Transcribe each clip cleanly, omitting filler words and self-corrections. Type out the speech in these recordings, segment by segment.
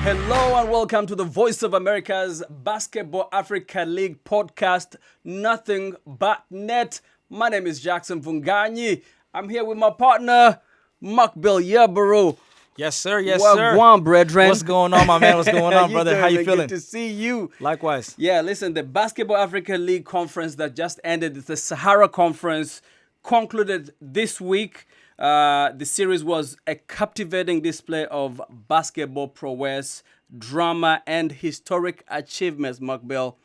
Hello and welcome to the Voice of America's Basketball Africa League podcast, Nuthin But Net. My name is Jackson Mvunganyi. I'm here with my partner, Muqbil, Yabarow. Yes, sir. Yes, sir. Wagwan, brethren. What's going on, my man? What's going on, brother? How you feeling? Good to see you. Likewise. Yeah, listen, the Basketball Africa League conference that just ended, the Sahara Conference, concluded this week. The series was a captivating display of basketball prowess, drama, and historic achievements, Muqbil.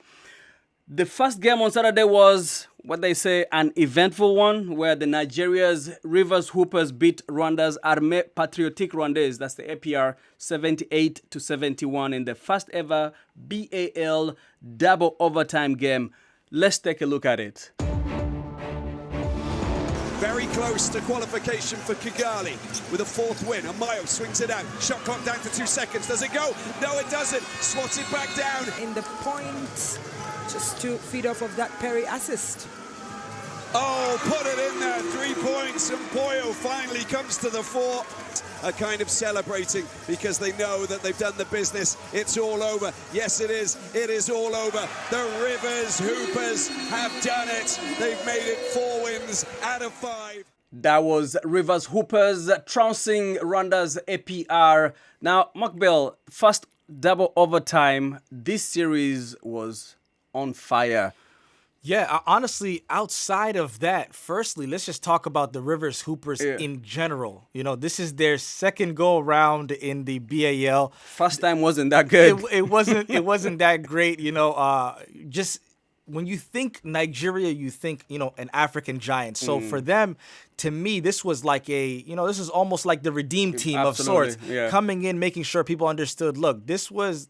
The first game on Saturday was what they say an eventful one, where the Nigeria's Rivers Hoopers beat Rwanda's Armée Patriotique Rwandaise, that's the APR, 78-71 in the first ever BAL double overtime game. Let's take a look at it. Very close to qualification for Kigali with a fourth win. Amayo swings it out. Shot clock down to 2 seconds. Does it go? No, it doesn't. Swats it back down. In the point, just to feed off of that Perry assist. Oh, put it in there. 3 points. And Poyo finally comes to the fore. Are kind of celebrating because they know that they've done the business. It's all over. Yes, it is. It is all over. The Rivers Hoopers have done it. They've made it 4 wins out of 5. That was Rivers Hoopers trouncing Rwanda's APR. Now, Muqbil, first double overtime. This series was on fire. Yeah, honestly, outside of that, firstly, let's just talk about the Rivers Hoopers in general. You know, this is their second go around in the BAL. First time wasn't that good. It wasn't that great. You know, just when you think Nigeria, you think, you know, an African giant. So for them, to me, this was like this is almost like the redeem team of sorts, coming in, making sure people understood, look, this was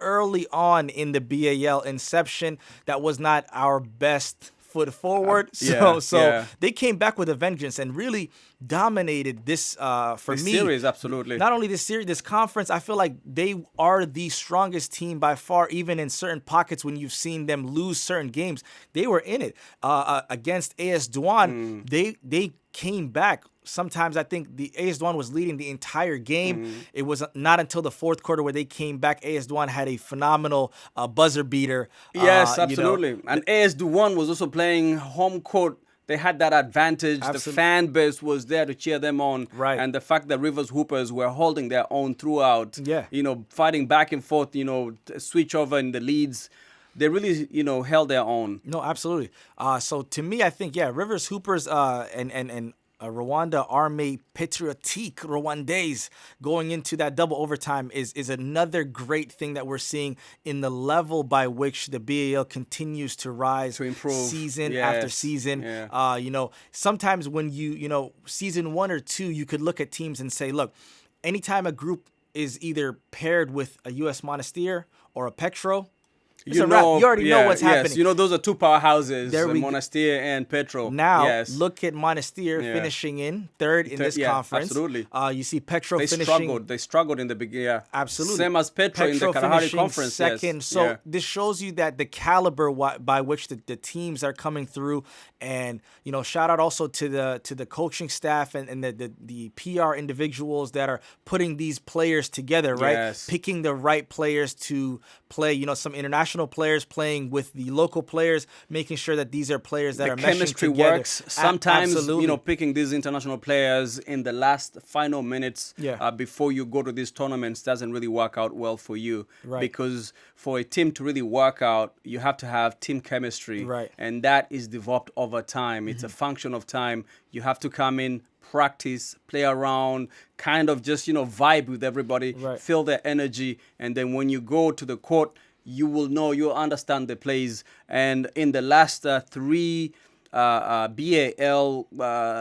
early on in the BAL inception. That was not our best foot forward. So they came back with a vengeance and really dominated this for me. Series, absolutely. Not only this series, this conference, I feel like they are the strongest team by far, even in certain pockets when you've seen them lose certain games. They were in it. Against AS Douanes, they came back. Sometimes I think the AS Douanes was leading the entire game. It was not until the fourth quarter where they came back. AS Douanes had a phenomenal buzzer beater. Yes, absolutely. You know. And AS Douanes was also playing home court. They had that advantage. Absolutely. The fan base was there to cheer them on. Right. And the fact that Rivers Hoopers were holding their own throughout, you know, fighting back and forth, you know, switch over in the leads. They really, you know, held their own. No, absolutely. So to me, I think, Rivers Hoopers and Rwanda Armée Patriotique Rwandaise going into that double overtime is another great thing that we're seeing in the level by which the BAL continues to rise, to improve season after season. You know, sometimes when you know, season 1 or 2, you could look at teams and say, look, anytime a group is either paired with a US Monastir or a Petro, you already know what's happening. You know, those are two powerhouses, Monastir and Petro. Now, look at Monastir finishing in third in this conference. Absolutely. You see Petro finishing. They struggled in the beginning. Absolutely. Same as Petro in the Sahara Conference. Second. So this shows you that the caliber by which the teams are coming through. And, you know, shout out also to the coaching staff and the PR individuals that are putting these players together, right? Yes. Picking the right players to play, you know, some international players playing with the local players, making sure that these are players that are meshing chemistry together. Works. Sometimes, you know, picking these international players in the last final minutes before you go to these tournaments doesn't really work out well for you. Right. Because for a team to really work out, you have to have team chemistry. Right. And that is developed over time. It's a function of time. You have to come in, practice, play around, kind of just, you know, vibe with everybody, feel their energy. And then when you go to the court, you will know, you'll understand the plays. And in the last 3 BAL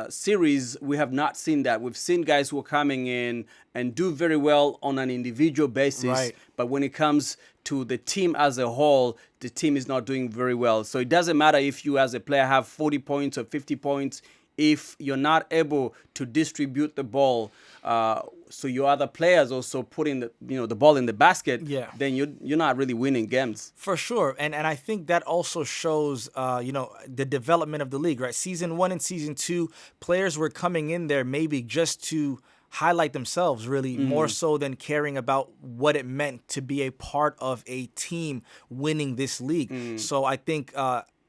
series, we have not seen that. We've seen guys who are coming in and do very well on an individual basis. But when it comes to the team as a whole, the team is not doing very well. So it doesn't matter if you as a player have 40 points or 50 points. If you're not able to distribute the ball, so your other players also putting the ball in the basket, then you're not really winning games. For sure, and I think that also shows the development of the league, right? Season 1 and season 2, players were coming in there maybe just to highlight themselves, really, more so than caring about what it meant to be a part of a team winning this league. So I think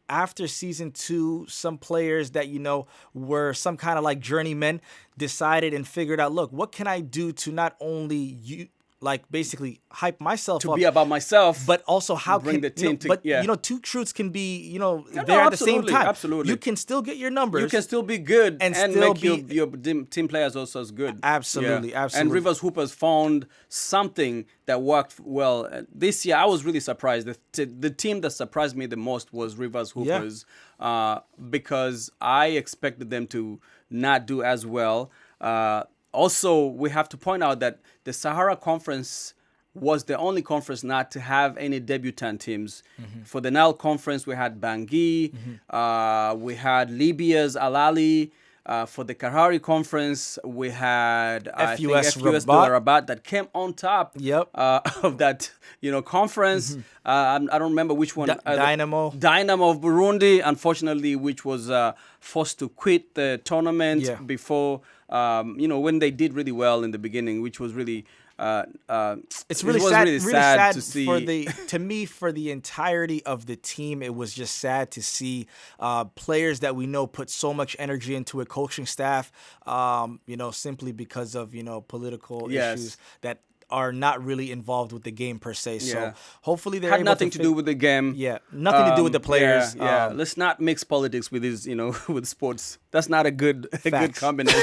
after season 2, some players that, were some kind of like journeymen decided and figured out, look, what can I do to not only basically hype myself up, be about myself, but also how bring can the team together. Two truths can be there at the same time. Absolutely, you can still get your numbers. You can still be good and still make your team players also as good. Absolutely, absolutely. And Rivers Hoopers found something that worked well this year. I was really surprised. The team that surprised me the most was Rivers Hoopers, because I expected them to not do as well. Also, we have to point out that the Sahara Conference was the only conference not to have any debutant teams. For the Nile Conference, we had Bangui, we had Libya's Al Ahly. For the Kalahari Conference, we had FUS Rabat that came on top of that conference. I don't remember which one. Dynamo of Burundi, unfortunately, which was forced to quit the tournament before. When they did really well in the beginning, which was really it's really sad to see. To me, for the entirety of the team, it was just sad to see players that we know put so much energy into a coaching staff, simply because of political issues that are not really involved with the game per se. So hopefully they're had able nothing to do with the game. Yeah, nothing to do with the players. Let's not mix politics with this, with sports. That's not a good combination.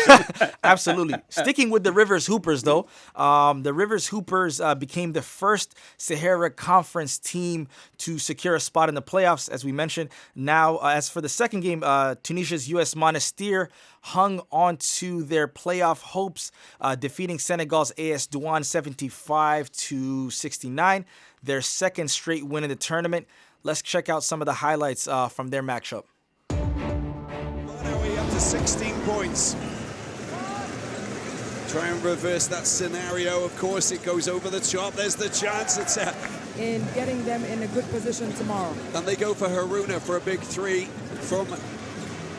Absolutely. Sticking with the Rivers Hoopers, though, the Rivers Hoopers became the first Sahara Conference team to secure a spot in the playoffs, as we mentioned. Now, as for the second game, Tunisia's US Monastir hung on to their playoff hopes, defeating Senegal's AS Douanes 75-69, their second straight win in the tournament. Let's check out some of the highlights from their matchup. Up to 16 points. Try and reverse that scenario. Of course, it goes over the top. There's the chance. It's in getting them in a good position tomorrow. And they go for Haruna for a big 3 from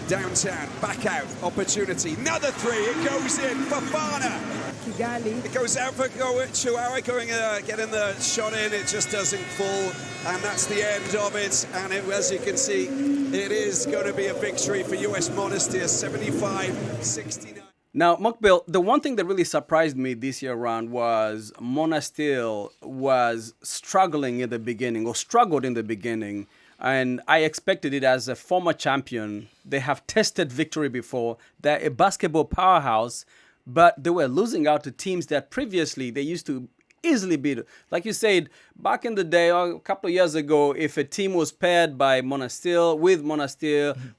downtown. Back out. Opportunity. Another 3. It goes in. Fofana. Kigali. It goes out for Chihuahua getting the shot in. It just doesn't fall. And that's the end of it. And as you can see, it is going to be a victory for US Monastir, 75-69. Now, Muqbil, the one thing that really surprised me this year around was Monastir was struggling in the beginning, or struggled in the beginning. And I expected it as a former champion. They have tested victory before. They're a basketball powerhouse, but they were losing out to teams that previously they used to easily beat. Like you said, back in the day, or a couple of years ago, if a team was paired by Monastir,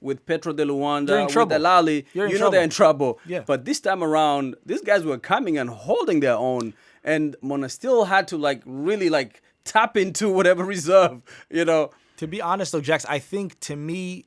with Petro de Luanda, with Al Ahly, they're in trouble. Yeah. But this time around, these guys were coming and holding their own. And Monastir had to really tap into whatever reserve, To be honest, though, Jax, I think to me,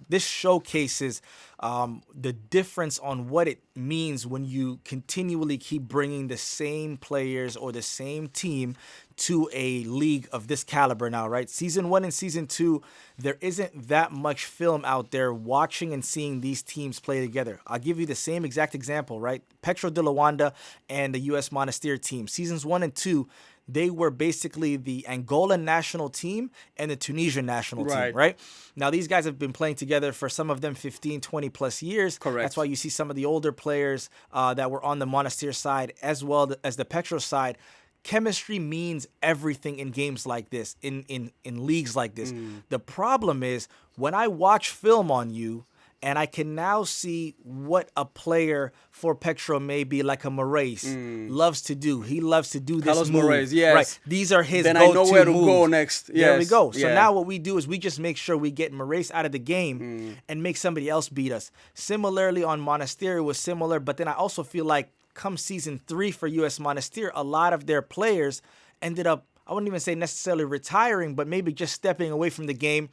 this showcases the difference on what it means when you continually keep bringing the same players or the same team to a league of this caliber now, right? Season 1 and Season 2, there isn't that much film out there watching and seeing these teams play together. I'll give you the same exact example, right? Petro de Luanda and the US Monastir team. Seasons 1 and 2, they were basically the Angolan national team and the Tunisian national team, right? Now, these guys have been playing together for some of them 15, 20 plus years. Correct. That's why you see some of the older players that were on the Monastir side as well as the Petro side. Chemistry means everything in games like this, in leagues like this. The problem is when I watch film on you, and I can now see what a player for Petro, maybe like a Moraes, loves to do. He loves to do this Carlos move. Moraes, yes. Right. These are his then go-to I know where to moves. go next. Yes. There we go. So Yeah. now what we do is we just make sure we get Moraes out of the game and make somebody else beat us. Similarly on Monastir, it was similar, but then I also feel like come Season 3 for US Monastir, a lot of their players ended up, I wouldn't even say necessarily retiring, but maybe just stepping away from the game.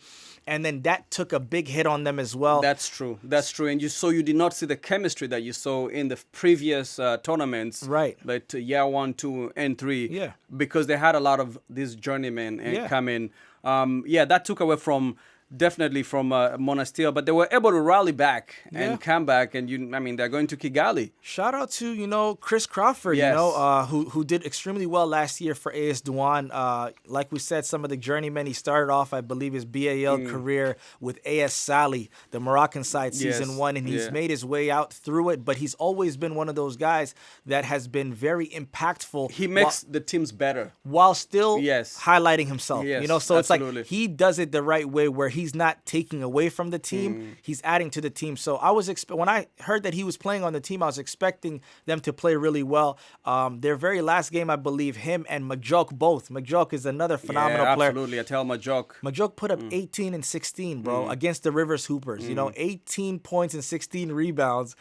And then that took a big hit on them as well. That's true. That's true. And you did not see the chemistry that you saw in the previous tournaments. Right. But year 1, 2, and 3. Yeah. Because they had a lot of these journeymen come in. That took away from definitely from Monastir, but they were able to rally back and come back. And they're going to Kigali. Shout out to Chris Crawford, Yes. who did extremely well last year for AS Douanes. Like we said, some of the journeymen. He started off, I believe, his BAL career with AS Sali, the Moroccan side, season 1, and he's made his way out through it. But he's always been one of those guys that has been very impactful. He makes the teams better while still highlighting himself. Yes, So absolutely. it's like he does it the right way, where he's not taking away from the team, he's adding to the team. So I was when I heard that he was playing on the team, I was expecting them to play really well. Their very last game, I believe, him and Majok both. Majok is another phenomenal player. Absolutely. I tell Majok. Majok put up 18 and 16, bro, against the Rivers Hoopers. 18 points and 16 rebounds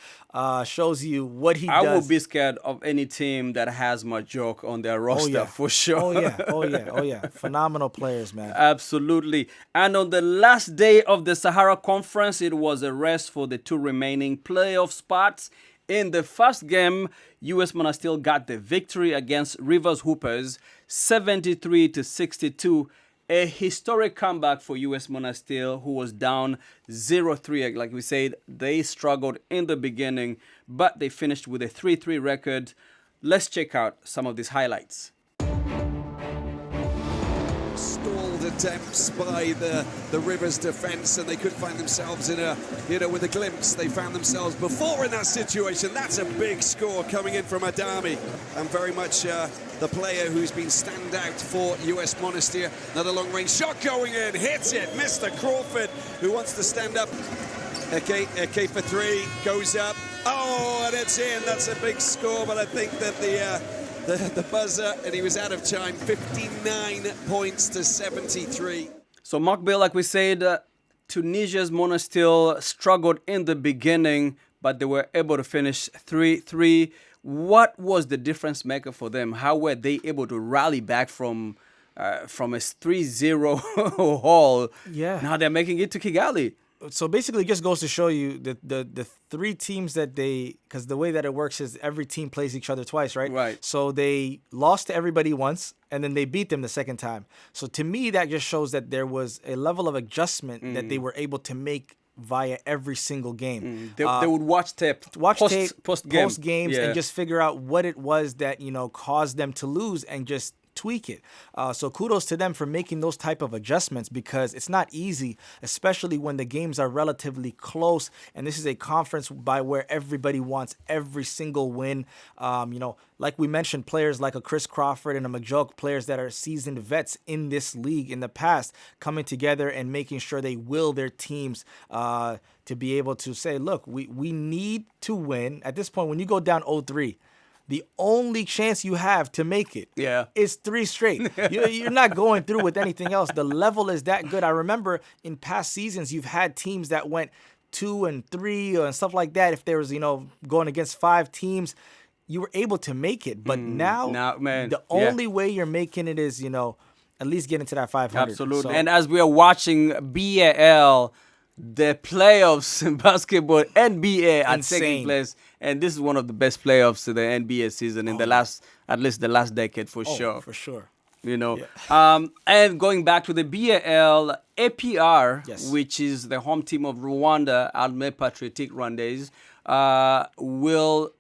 shows you what he does. I would be scared of any team that has Majok on their roster for sure. Oh yeah. Phenomenal players, man. Absolutely. And on the last day of the Sahara Conference, it was a race for the 2 remaining playoff spots. In the first game, US Monastir got the victory against Rivers Hoopers, 73-62. A historic comeback for US Monastir, who was down 0-3. Like we said, they struggled in the beginning, but they finished with a 3-3 record. Let's check out some of these highlights. Stalled attempts by the Rivers defense, and they could find themselves in with a glimpse. They found themselves before in that situation. That's a big score coming in from Adami, and very much the player who's been standout for US Monastir. Another long range shot going in, hits it. Mr. Crawford, who wants to stand up. Eke for 3, goes up. Oh, and it's in. That's a big score, but I think that the buzzer, and he was out of time, 59 points to 73. So Muqbil, like we said, Tunisia's Monastir struggled in the beginning, but they were able to finish 3-3. What was the difference maker for them? How were they able to rally back from a 3-0 haul? Yeah. Now they're making it to Kigali. So basically, it just goes to show you the 3 teams that because the way that it works is every team plays each other twice, right? Right. So they lost to everybody once, and then they beat them the second time. So to me, that just shows that there was a level of adjustment that they were able to make via every single game. They would watch tape, post games, and just figure out what it was that caused them to lose, and just tweak it. So kudos to them for making those type of adjustments, because it's not easy, especially when the games are relatively close, and this is a conference by where everybody wants every single win. Like we mentioned, players like a Chris Crawford and a Majok, players that are seasoned vets in this league in the past, coming together and making sure they will their teams to be able to say, look, we need to win. At this point, when you go down 0-3, the only chance you have to make it is 3 straight. You're not going through with anything else. The level is that good. I remember in past seasons, you've had teams that went 2 and 3 and stuff like that. If there was, going against 5 teams, you were able to make it. But now man, the only way you're making it is, at least getting to that 500. Absolutely. So, and as we are watching BAL, the playoffs in basketball, NBA are taking place, and this is one of the best playoffs of the NBA season in at least the last decade for sure. For sure. And going back to the BAL, APR, which is the home team of Rwanda, Armée Patriotique Rwandaise,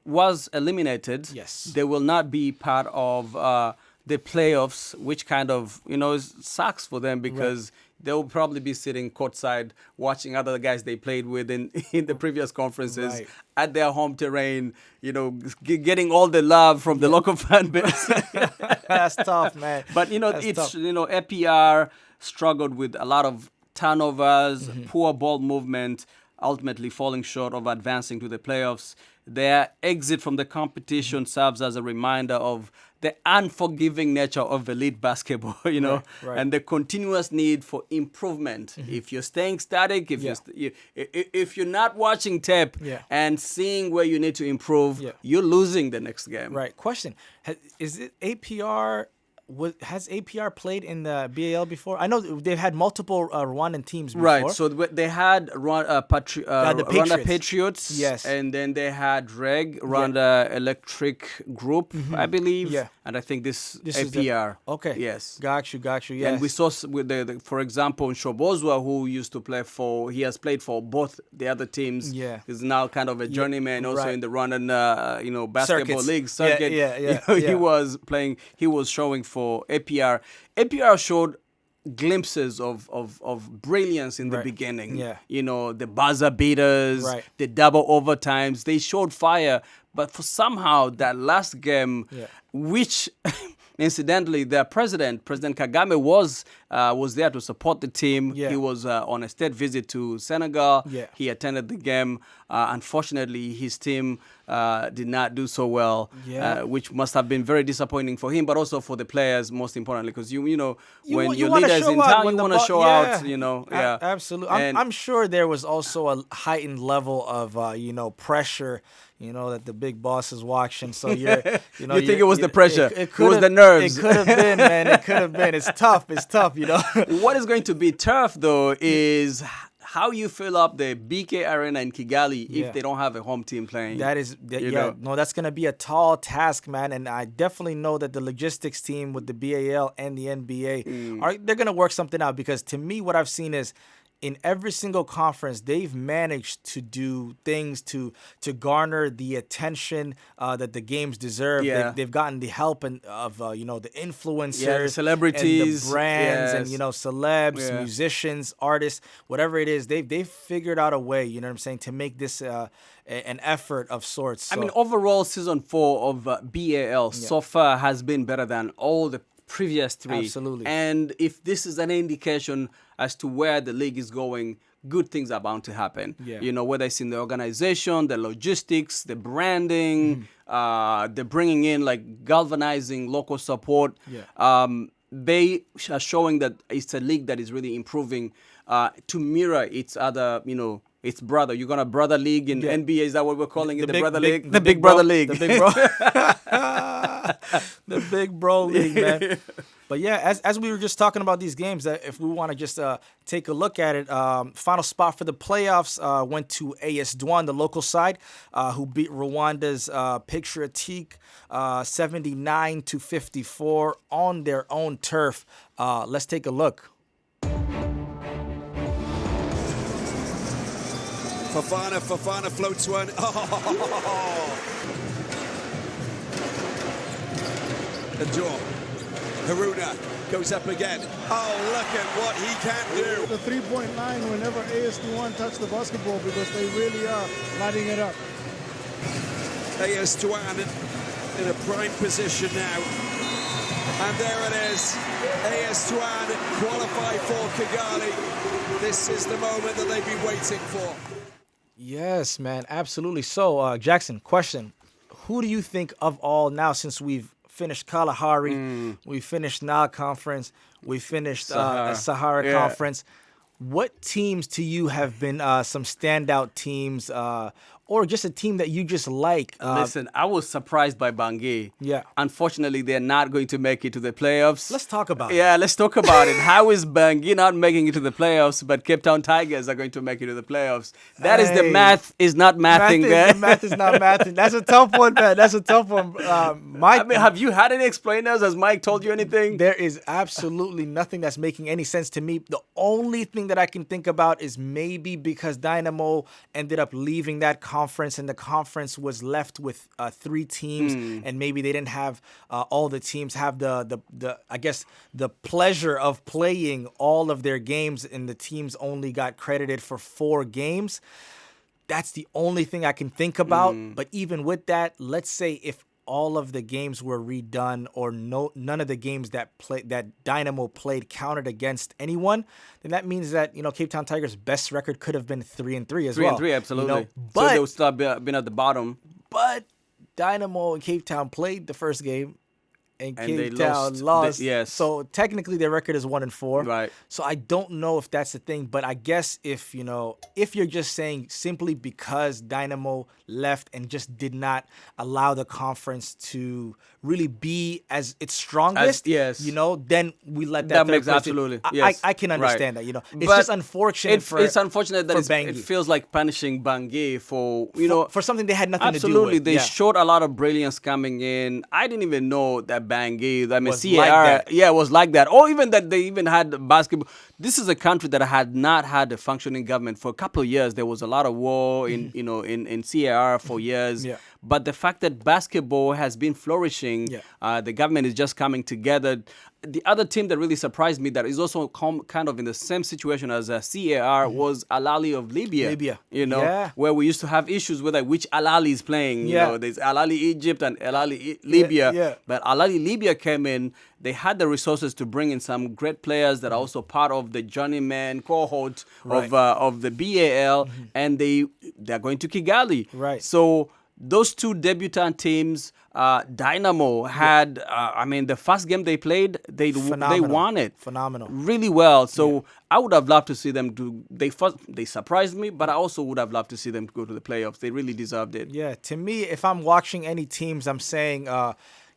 was eliminated. Yes. They will not be part of the playoffs, which kind of, sucks for them, because they'll probably be sitting courtside watching other guys they played with in the previous conferences at their home terrain, getting all the love from the local fan base. That's tough, man. But, APR struggled with a lot of turnovers, poor ball movement, ultimately falling short of advancing to the playoffs. Their exit from the competition serves as a reminder of the unforgiving nature of elite basketball, and the continuous need for improvement. If you're staying static, if you're not watching tape and seeing where you need to improve, you're losing the next game. Right. Question: is it APR has APR played in the BAL before? I know they've had multiple Rwandan teams before. Right. So they had Rwanda Patriots. Yes. And then they had Rwanda Electric Group, I believe. Yeah. And I think this Is APR. okay. Yes. Got you. Yes. And we saw with for example, Shobozwa, who used to play he has played for both the other teams. Yeah. He's now kind of a journeyman also in the Rwandan, basketball league circuit. He was showing for APR. APR showed glimpses of brilliance in the beginning. Yeah. The buzzer beaters, the double overtimes. They showed fire, but for somehow that last game, which incidentally, their President Kagame, was there to support the team. Yeah. He was on a state visit to Senegal. Yeah. He attended the game. Unfortunately, his team did not do so well, which must have been very disappointing for him, but also for the players, most importantly, because when your leader is in town, you want to show out. Absolutely. I'm sure there was also a heightened level of pressure. That the big boss is watching, so you think it was the pressure, it was the nerves. It could have been, man. It could have been. It's tough. What is going to be tough though is how you fill up the BK Arena in Kigali if they don't have a home team playing. That's going to be a tall task, man. And I definitely know that the logistics team with the BAL and the NBA they're going to work something out, because to me, what I've seen is, in every single conference, they've managed to do things to garner the attention that the games deserve. Yeah. They've gotten the help of the influencers, the celebrities, and the brands, and celebs, musicians, artists, whatever it is. They've figured out a way. You know what I'm saying, to make this an effort of sorts. So, I mean, overall, season 4 of BAL so far has been better than all the previous 3. Absolutely. And if this is an indication as to where the league is going, good things are bound to happen. Yeah. Whether it's in the organization, the logistics, the branding, the bringing in, galvanizing local support. They are showing that it's a league that is really improving to mirror its other, its brother. You're going to brother league in NBA. Is that what we're calling it? The brother league? The big brother league. The big bro. The big bro league, man. But yeah, as we were just talking about these games, that if we want to just take a look at it, final spot for the playoffs went to AS Douanes, the local side, who beat Rwanda's Patriotique 79-54 on their own turf. Let's take a look. Fofana floats one. The draw. Haruna goes up again. Oh, look at what he can do. The three-point line whenever AS Douanes touch the basketball, because they really are lighting it up. AS Douanes in a prime position now. And there it is. AS Douanes qualify for Kigali. This is the moment that they've been waiting for. Yes, man, absolutely. So, Jackson, question. Who do you think of all now, since we've finished Kalahari, we finished Nile Conference, we finished Sahara Conference, what teams to you have been some standout teams, or just a team that you just like? Listen, I was surprised by Bangui. Yeah. Unfortunately, they're not going to make it to the playoffs. Let's talk about it. Yeah, let's talk about it. How is Bangui not making it to the playoffs, but Cape Town Tigers are going to make it to the playoffs? That is the math is not mathing. The math is not mathing. That's a tough one, man. That's a tough one. Have you had any explainers? Has Mike told you anything? There is absolutely nothing that's making any sense to me. The only thing that I can think about is maybe because Dynamo ended up leaving that conference, and the conference was left with 3 teams, and maybe they didn't have all the teams have the I guess the pleasure of playing all of their games, and the teams only got credited for 4 games. That's the only thing I can think about. But even with that, let's say if all of the games were redone, or none of the games that Dynamo played counted against anyone, then that means that Cape Town Tigers' best record could have been 3-3 as well. 3-3, absolutely. But so they would still have been at the bottom. But Dynamo and Cape Town played the first game, And they Cape Town lost. lost. Yes. So technically their record is 1-4. Right. So I don't know if that's the thing, but I guess if you're just saying simply because Dynamo left and just did not allow the conference to really be as its strongest, yes. then we let That third makes place absolutely. Yes. I can understand Right. that. It's But just unfortunate it's unfortunate that for it feels like punishing Bangui for for something they had nothing absolutely. to do with. They showed a lot of brilliance coming in. I didn't even know that Bangui, I mean, Was CAR, like that. yeah, was like that. Or even that they even had basketball. This is a country that had not had a functioning government for a couple of years. There was a lot of war in CAR for years. Yeah. But the fact that basketball has been flourishing, the government is just coming together. The other team that really surprised me that is also kind of in the same situation as CAR was Al Ahly of Libya. Where we used to have issues with which Al Ahly is playing. There's Al Ahly Egypt and Al Ahly Libya. Yeah. But Al Ahly Libya came in. They had the resources to bring in some great players that are also part of the journeyman cohort of the BAL, and they're going to Kigali. Right. So those two debutant teams, Dynamo had, the first game they played, they won it. Phenomenal. Really well. So I would have loved to see them do. They surprised me, but I also would have loved to see them go to the playoffs. They really deserved it. Yeah, to me, if I'm watching any teams, I'm saying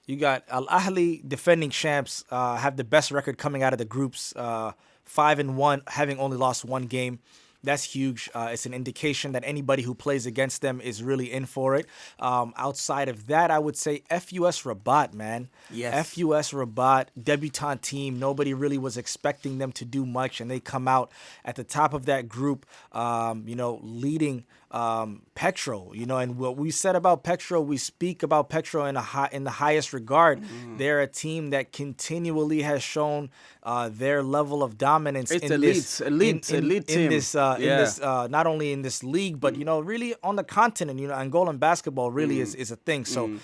you got Al Ahly, defending champs, have the best record coming out of the groups, 5-1, having only lost one game. That's huge. It's an indication that anybody who plays against them is really in for it. Outside of that, I would say FUS Rabat, man. Yes. FUS Rabat, debutante team. Nobody really was expecting them to do much, and they come out at the top of that group, leading Petro, and what we said about Petro, we speak about Petro in the highest regard. They're a team that continually has shown their level of dominance. It's in elite team. In this, not only in this league, but really on the continent. Angolan basketball really is a thing. So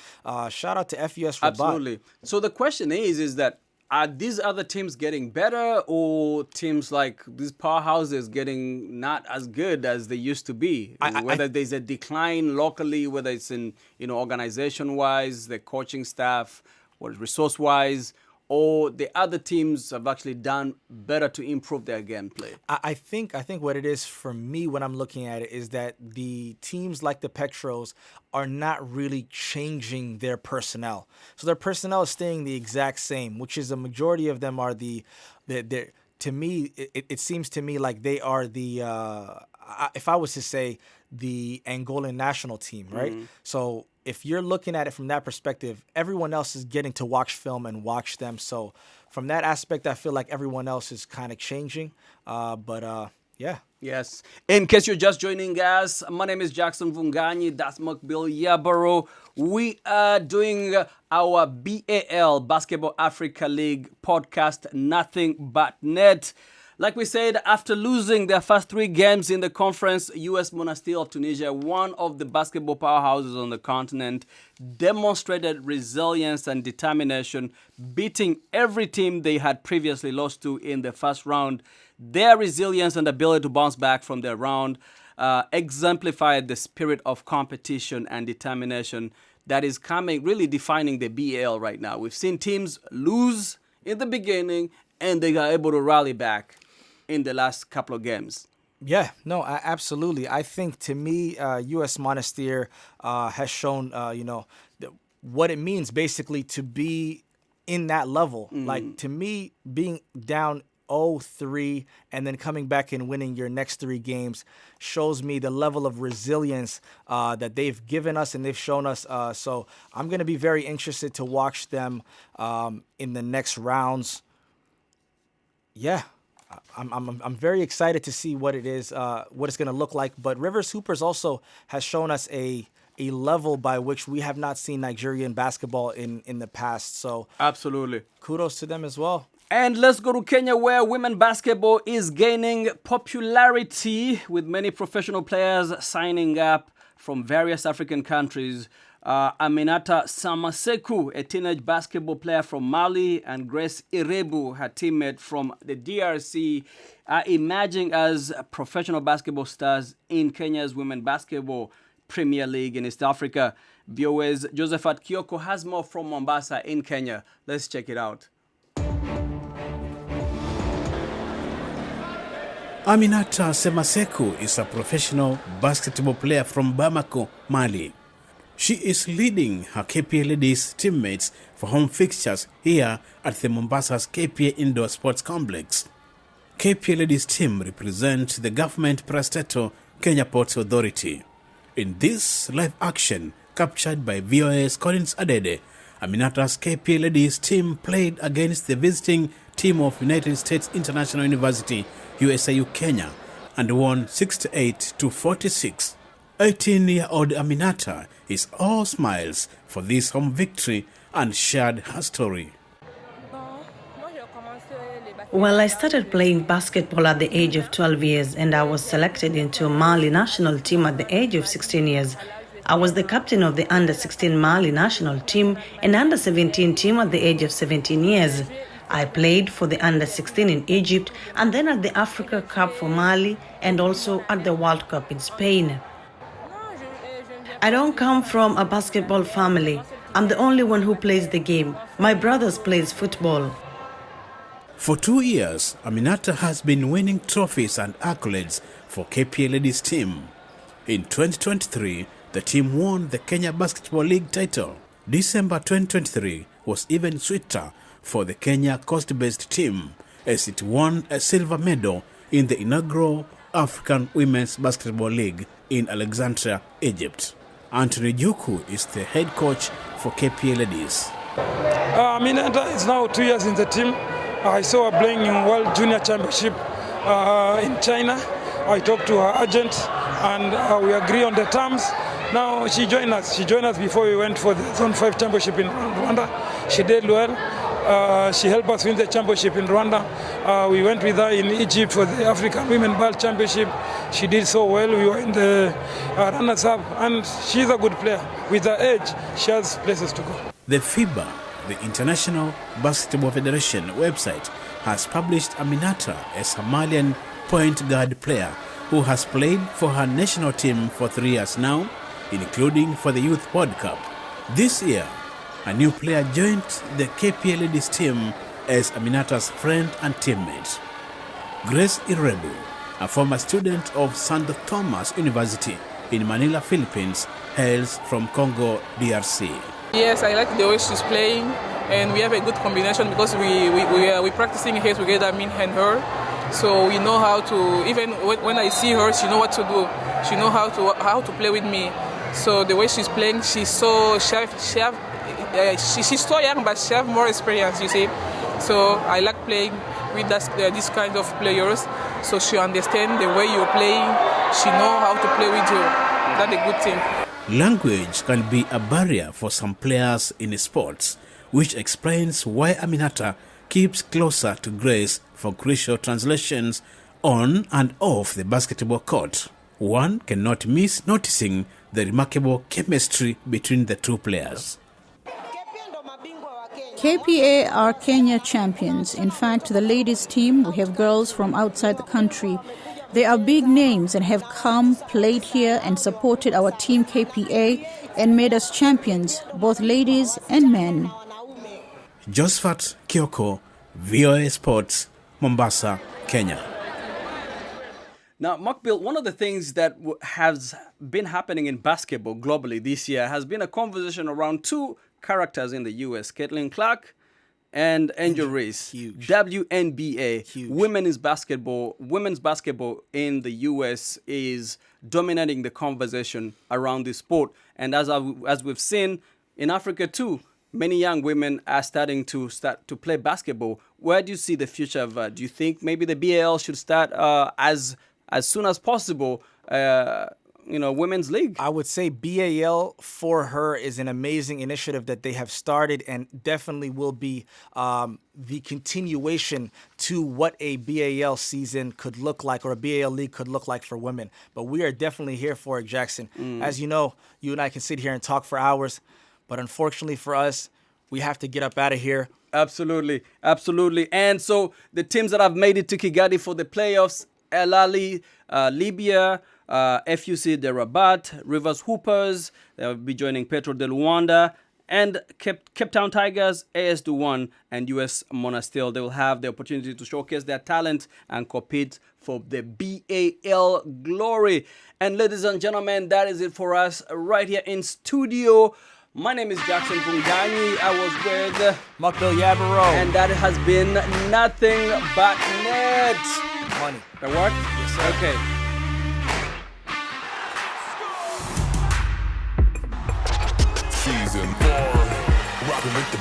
shout out to FUS Rabat. Absolutely. So the question is that, are these other teams getting better, or teams like these powerhouses getting not as good as they used to be? Whether there's a decline locally, whether it's in organization-wise, the coaching staff, or resource-wise, or the other teams have actually done better to improve their gameplay? I think what it is for me when I'm looking at it is that the teams like the Petros are not really changing their personnel. So their personnel is staying the exact same, which is a majority of them are to me, it seems to me like they are if I was to say, the Angolan national team, right? So if you're looking at it from that perspective, everyone else is getting to watch film and watch them. So from that aspect, I feel like everyone else is kind of changing. Yeah. Yes. In case you're just joining us, my name is Jackson Mvunganyi. That's Muqbil Yabarow. We are doing our BAL, Basketball Africa League podcast, Nuthin But Net. Like we said, after losing their first 3 games in the conference, US Monastir of Tunisia, one of the basketball powerhouses on the continent, demonstrated resilience and determination, beating every team they had previously lost to in the first round. Their resilience and ability to bounce back from their round exemplified the spirit of competition and determination that is really defining the BAL right now. We've seen teams lose in the beginning, and they are able to rally back in the last couple of games. Yeah, no, absolutely. I think, to me, US Monastir has shown, what it means basically to be in that level. Like, to me, being down 0-3 and then coming back and winning your next 3 games shows me the level of resilience that they've given us and they've shown us. So I'm going to be very interested to watch them in the next rounds. Yeah. I'm very excited to see what it is, what it's going to look like. But Rivers Hoopers also has shown us a level by which we have not seen Nigerian basketball in the past. So absolutely, kudos to them as well. And let's go to Kenya, where women basketball is gaining popularity, with many professional players signing up from various African countries. Aminata Samaseku, a teenage basketball player from Mali, and Grace Irebu, her teammate from the DRC, are emerging as professional basketball stars in Kenya's Women Basketball Premier League in East Africa. BOA's Josephat Kioko has more from Mombasa in Kenya. Let's check it out. Aminata Semaseku is a professional basketball player from Bamako, Mali. She is leading her KPA ladies teammates for home fixtures here at the Mombasa's KPA Indoor Sports Complex. KPA ladies team represents the government parastatal Kenya Ports Authority. In this live action captured by VOA's Collins Adede, Aminata's KPA ladies team played against the visiting team of United States International University, USIU Kenya, and won 68-46. 18-year-old Aminata is all smiles for this home victory and shared her story. Well, I started playing basketball at the age of 12 years and I was selected into Mali national team at the age of 16 years. I was the captain of the under-16 Mali national team and under-17 team at the age of 17 years. I played for the under-16 in Egypt and then at the Africa Cup for Mali and also at the World Cup in Spain. I don't come from a basketball family. I'm the only one who plays the game. My brothers plays football. For 2 years, Aminata has been winning trophies and accolades for KPA ladies team. In 2023, the team won the Kenya Basketball League title. December 2023 was even sweeter for the Kenya coast-based team as it won a silver medal in the inaugural African Women's Basketball League in Alexandria, Egypt. Anthony Juku is the head coach for KPA ladies. Aminata is now 2 years in the team. I saw her playing in World Junior Championship in China. I talked to her agent and we agree on the terms. Now she joined us. She joined us before we went for the Zone 5 Championship in Rwanda. She did well. She helped us win the championship in Rwanda. We went with her in Egypt for the African Women BAL Championship. She did so well. We were in the runners-up, and she's a good player. With her age, she has places to go. The FIBA, the International Basketball Federation website, has published Aminata as a Malian point guard player who has played for her national team for 3 years now, including for the Youth World Cup. This year, a new player joined the KPA ladies team as Aminata's friend and teammate. Grace Irebu, a former student of St. Thomas University in Manila, Philippines, hails from Congo, DRC. Yes, I like the way she's playing, and we have a good combination because we practicing here together, me and her. So we know how to, even when I see her, she know what to do. She know how to play with me. So the way she's playing, she's so she's so young, but she have more experience, you see. So I like playing with this kind of players. So she understand the way you're playing. She know how to play with you. That's a good thing. Language can be a barrier for some players in sports, which explains why Aminata keeps closer to Grace for crucial translations on and off the basketball court. One cannot miss noticing the remarkable chemistry between the two players. KPA are Kenya champions. In fact, the ladies team, we have girls from outside the country. They are big names and have come, played here and supported our team KPA and made us champions, both ladies and men. Josephat Kioko, VOA Sports, Mombasa, Kenya. Now, Muqbil, one of the things that has been happening in basketball globally this year has been a conversation around two characters in the U.S., Caitlin Clark and Angel Reese. Huge. WNBA. Huge. Women's basketball in the U.S. is dominating the conversation around this sport. And as we've seen in Africa too, many young women are starting to play basketball. Where do you see the future of do you think maybe the BAL should start as soon as possible, women's league? I would say BAL for her is an amazing initiative that they have started and definitely will be the continuation to what a BAL season could look like or a BAL league could look like for women. But we are definitely here for it, Jackson. As you know, you and I can sit here and talk for hours, but unfortunately for us, we have to get up out of here. Absolutely. And so the teams that have made it to Kigali for the playoffs, El Ali, Libya, FUC de Rabat, Rivers Hoopers, they'll be joining Petro de Luanda, and Cape Town Tigers, AS Douanes, and US Monastir. They will have the opportunity to showcase their talent and compete for the BAL glory. And ladies and gentlemen, that is it for us right here in studio. My name is Jackson Mvunganyi. I was with Muqbil Yabarow. And that has been Nothing But Net. Money. That worked? Yes, sir. Okay. Season 4, rockin' with the